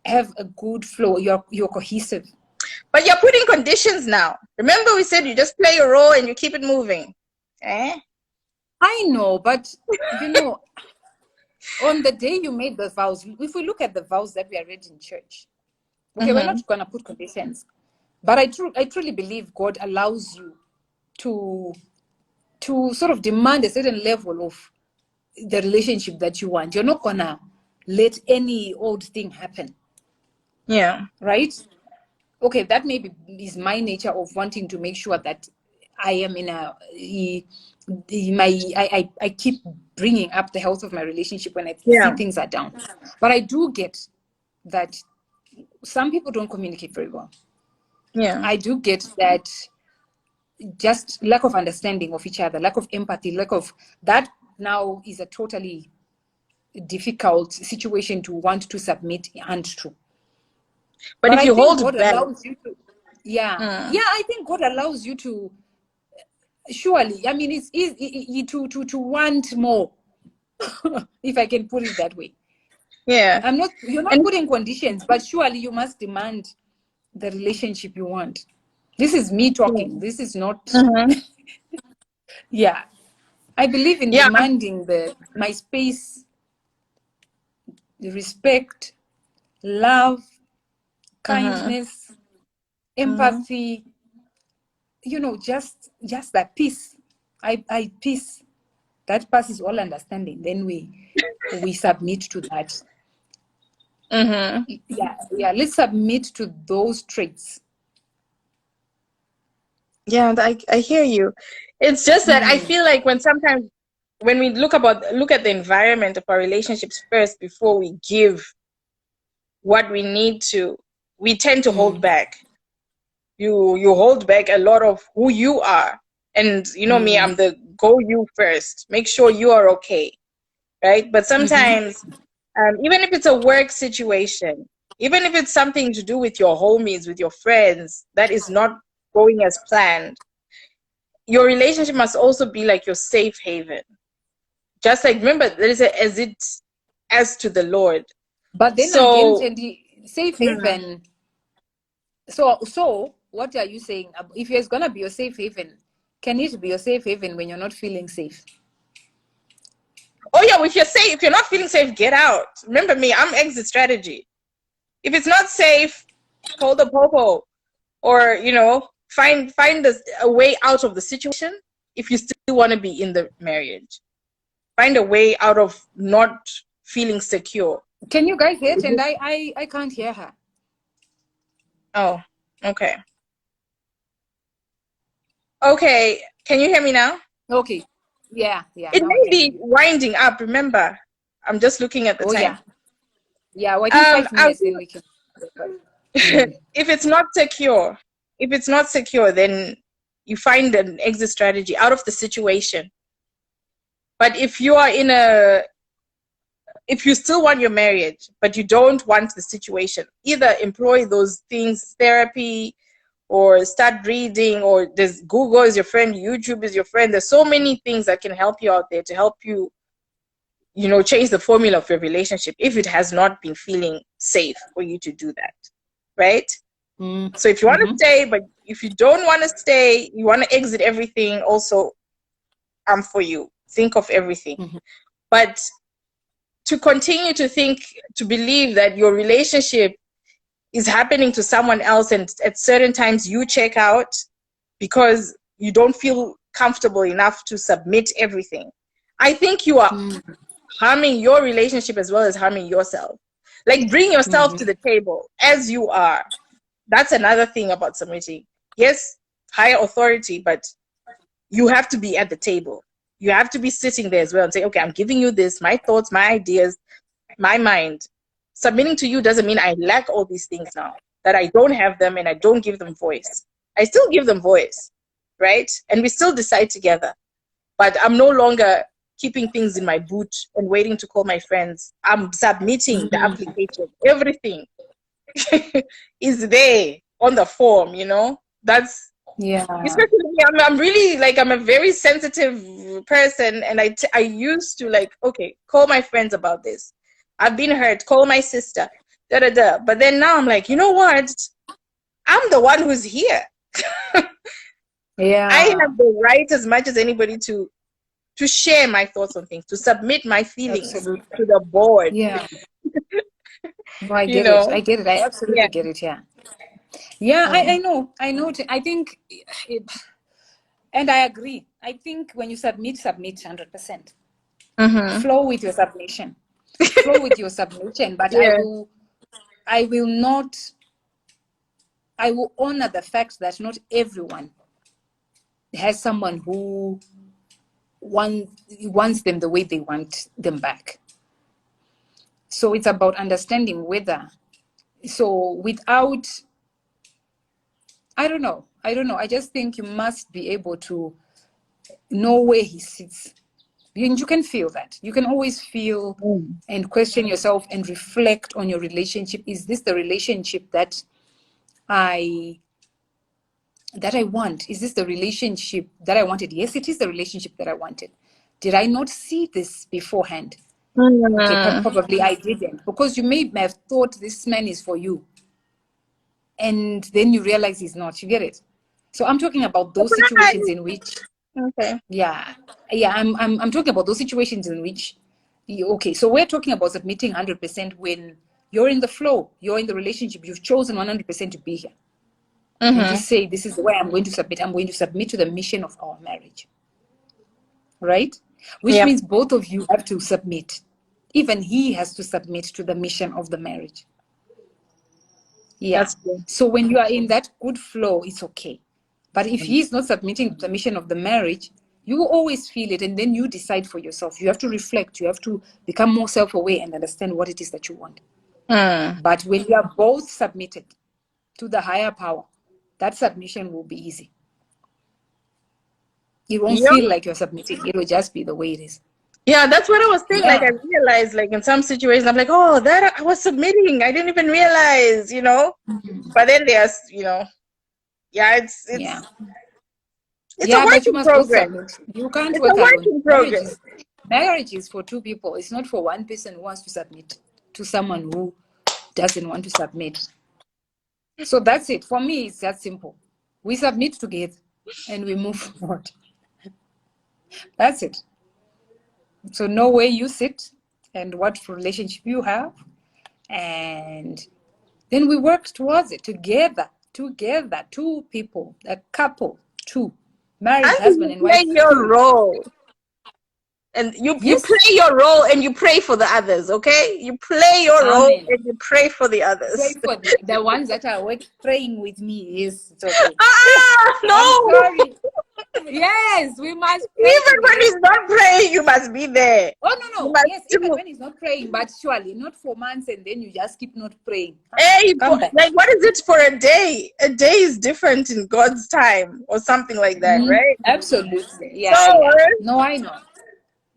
have a good flow. You're cohesive. but you're putting conditions now. Remember, we said you just play your role and you keep it moving. I know, but on the day you made the vows, if we look at the vows that we are read in church, okay, we're not going to put conditions, but I truly believe God allows you to sort of demand a certain level of the relationship that you want. You're not gonna let any old thing happen. Yeah. Right? Okay, that maybe is my nature of wanting to make sure that I am in I keep bringing up the health of my relationship when I see things are down. But I do get that some people don't communicate very well. Yeah. I do get that just lack of understanding of each other, lack of empathy, lack of that now is a totally difficult situation to want to submit and to. But if I you think hold God back, allows you to, I think God allows you to. Surely, I mean, it's easy to want more, if I can put it that way. Yeah. You're not putting conditions, but surely you must demand the relationship you want. This is me talking. This is not. Yeah, I believe in demanding my space, the respect, love, kindness, empathy. Just that peace. I peace that passes all understanding. Then we submit to that. Yeah. Let's submit to those traits. Yeah, I hear you. It's just that I feel like when we look at the environment of our relationships first before we give what we need to, we tend to hold back. You hold back a lot of who you are. And me, I'm the go you first. Make sure you are okay. Right? But sometimes, even if it's a work situation, even if it's something to do with your homies, with your friends, that is not going as planned, your relationship must also be like your safe haven. Just like, remember, there is as to the Lord. But then again, Tendi, safe haven. So what are you saying? If it's gonna be your safe haven, can it be your safe haven when you're not feeling safe? Oh yeah, if you're not feeling safe, get out. Remember me, I'm exit strategy. If it's not safe, call the popo, or find a way out of the situation. If you still want to be in the marriage, find a way out of not feeling secure. Can you guys hear it? And I can't hear her. Oh, okay. Okay, can you hear me now? Okay. Yeah. It may be winding up. Remember, I'm just looking at the time. Yeah. Well, I think 5 minutes, then we can. If it's not secure, then you find an exit strategy out of the situation. But if you still want your marriage, but you don't want the situation, either employ those things, therapy, or start reading, or there's Google is your friend, YouTube is your friend. There's so many things that can help you out there to help you, change the formula of your relationship if it has not been feeling safe for you to do that, right? So if you want to stay, but if you don't want to stay, you want to exit everything, also, I'm for you. Think of everything. But to continue to believe that your relationship is happening to someone else, and at certain times you check out because you don't feel comfortable enough to submit everything, I think you are harming your relationship as well as harming yourself. Like, bring yourself to the table as you are. That's another thing about submitting. Yes, higher authority, but you have to be at the table. You have to be sitting there as well and say, okay, I'm giving you this, my thoughts, my ideas, my mind. Submitting to you doesn't mean I lack all these things now, that I don't have them and I don't give them voice. I still give them voice, right? And we still decide together. But I'm no longer keeping things in my boot and waiting to call my friends. I'm submitting the application. Everything is there on the form, That's especially me. I'm really I'm a very sensitive person, and I used to okay, call my friends about this. I've been hurt. Call my sister. But then now I'm like, you know what? I'm the one who's here. I Yeah, have the right as much as anybody to share my thoughts on things, to submit my feelings absolutely. to the board. Yeah. No, I You get it. I know? get it. I Yeah. absolutely get it. Yeah. Yeah, I Mm. know. I know. I think, it, and I agree. I think when you submit, submit 100%. Mm-hmm. Flow with your submission. Flow with your submission. But Yeah. I will not, I will honor the fact that not everyone has someone who wants them the way they want them back. So it's about understanding whether, so without, I don't know. I don't know. I just think you must be able to know where he sits. You can feel that. You can always feel Mm. and question yourself and reflect on your relationship. Is this the relationship I that I want? Is this the relationship that I wanted? Yes, it is the relationship that I wanted. Did I not see this beforehand? Okay, Mm. probably I didn't, because you may have thought this man is for you, and then you realize he's not. You get it? So I'm talking about those situations in which, Okay. yeah, I'm talking about those situations in which, okay, so we're talking about submitting 100% when you're in the flow, you're in the relationship, you've chosen 100% to be here, and you Mm-hmm. say, this is the way I'm going to submit. I'm going to submit to the mission of our marriage, right? Which Yep. means both of you have to submit. Even he has to submit to the mission of the marriage. Yeah. That's good. So when you are in that good flow, it's okay. But if he's not submitting to the mission of the marriage, you will always feel it, and then you decide for yourself. You have to reflect, you have to become more self-aware and understand what it is that you want. Mm. But when you are both submitted to the higher power, that submission will be easy. It won't Yep. feel like you're submitting, it will just be the way it is. Yeah, that's what I was saying. Like, I Yeah. realized, like, in some situations, I'm like, oh, that I was submitting. I didn't even realize, you know. But then there's, yeah, Yeah. it's a Yeah, work but you in must both progress. submit. You can't It's a work work alone. in progress. Marriage is for two people. It's not for one person who wants to submit to someone who doesn't want to submit. So that's it. For me, it's that simple. We submit together and we move forward. That's it. So know where you sit and what relationship you have, and then we work towards it together. Together, two people, a couple, two, married And husband you and play wife, your two. role. And you Yes, play your role and you pray for the others, okay? You play your role amen. and you pray for the Pray others. for the ones that are praying with me. Yes, it's okay. Ah, I'm no! sorry. Yes, we must pray Even when he's together. not praying, you must be there. Oh, no, You no. must Yes, even do. when he's not praying, but surely not for months and then you just keep not praying. Hey, Come back. like, what is it for a day? A day is different in God's time, or something like that, right? Absolutely. Yeah, So, yeah. No, I know.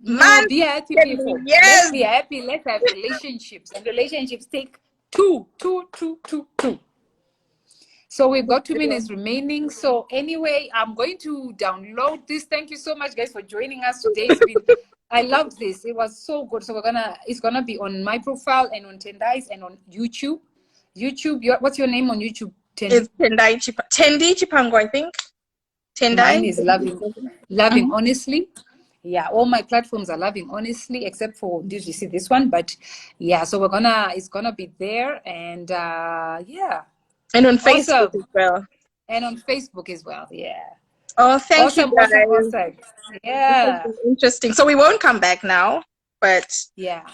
No, months be happy, can be people. Let's years. be happy. Let's have relationships. And relationships take two. So we've got 2 minutes remaining. So anyway, I'm going to download this. Thank you so much, guys, for joining us today. I loved this. It was so good. So it's gonna be on my profile and on Tendai's and on YouTube. What's your name on YouTube, Tendi? It's Tendi Chipango, I think. Mine Tendai. is loving honestly. Yeah, all my platforms are loving honestly, except for, did you see this one? But yeah, so it's gonna be there, and yeah, And on Facebook as awesome. well. And on Facebook as well. Yeah. Oh, thank you Awesome, awesome, guys. awesome. This has Yeah. been interesting. So we won't come back now, but Yeah.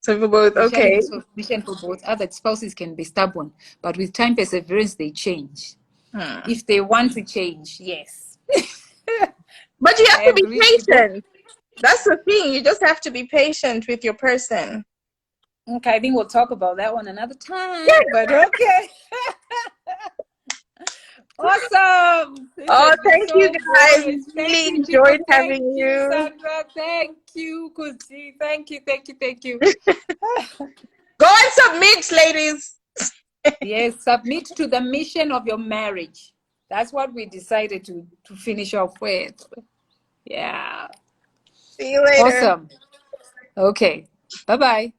so we're both We're sharing okay. this mission for both. Other spouses can be stubborn, but with time perseverance, they change. Hmm. If they want to change, yes. But you have I to be agree, people. patient. That's the thing. You just have to be patient with your person. Okay, I think we'll talk about that one another time, but okay. Awesome. This Oh, has been thank you so guys. glorious. Thank Really you, people. enjoyed Thank having you, you. Sandra. Thank you, Kusi. Thank you, thank you, thank you. Go and submit, ladies. Yes, submit to the mission of your marriage. That's what we decided to finish off with. Yeah. See you later. Awesome. Okay. Bye-bye.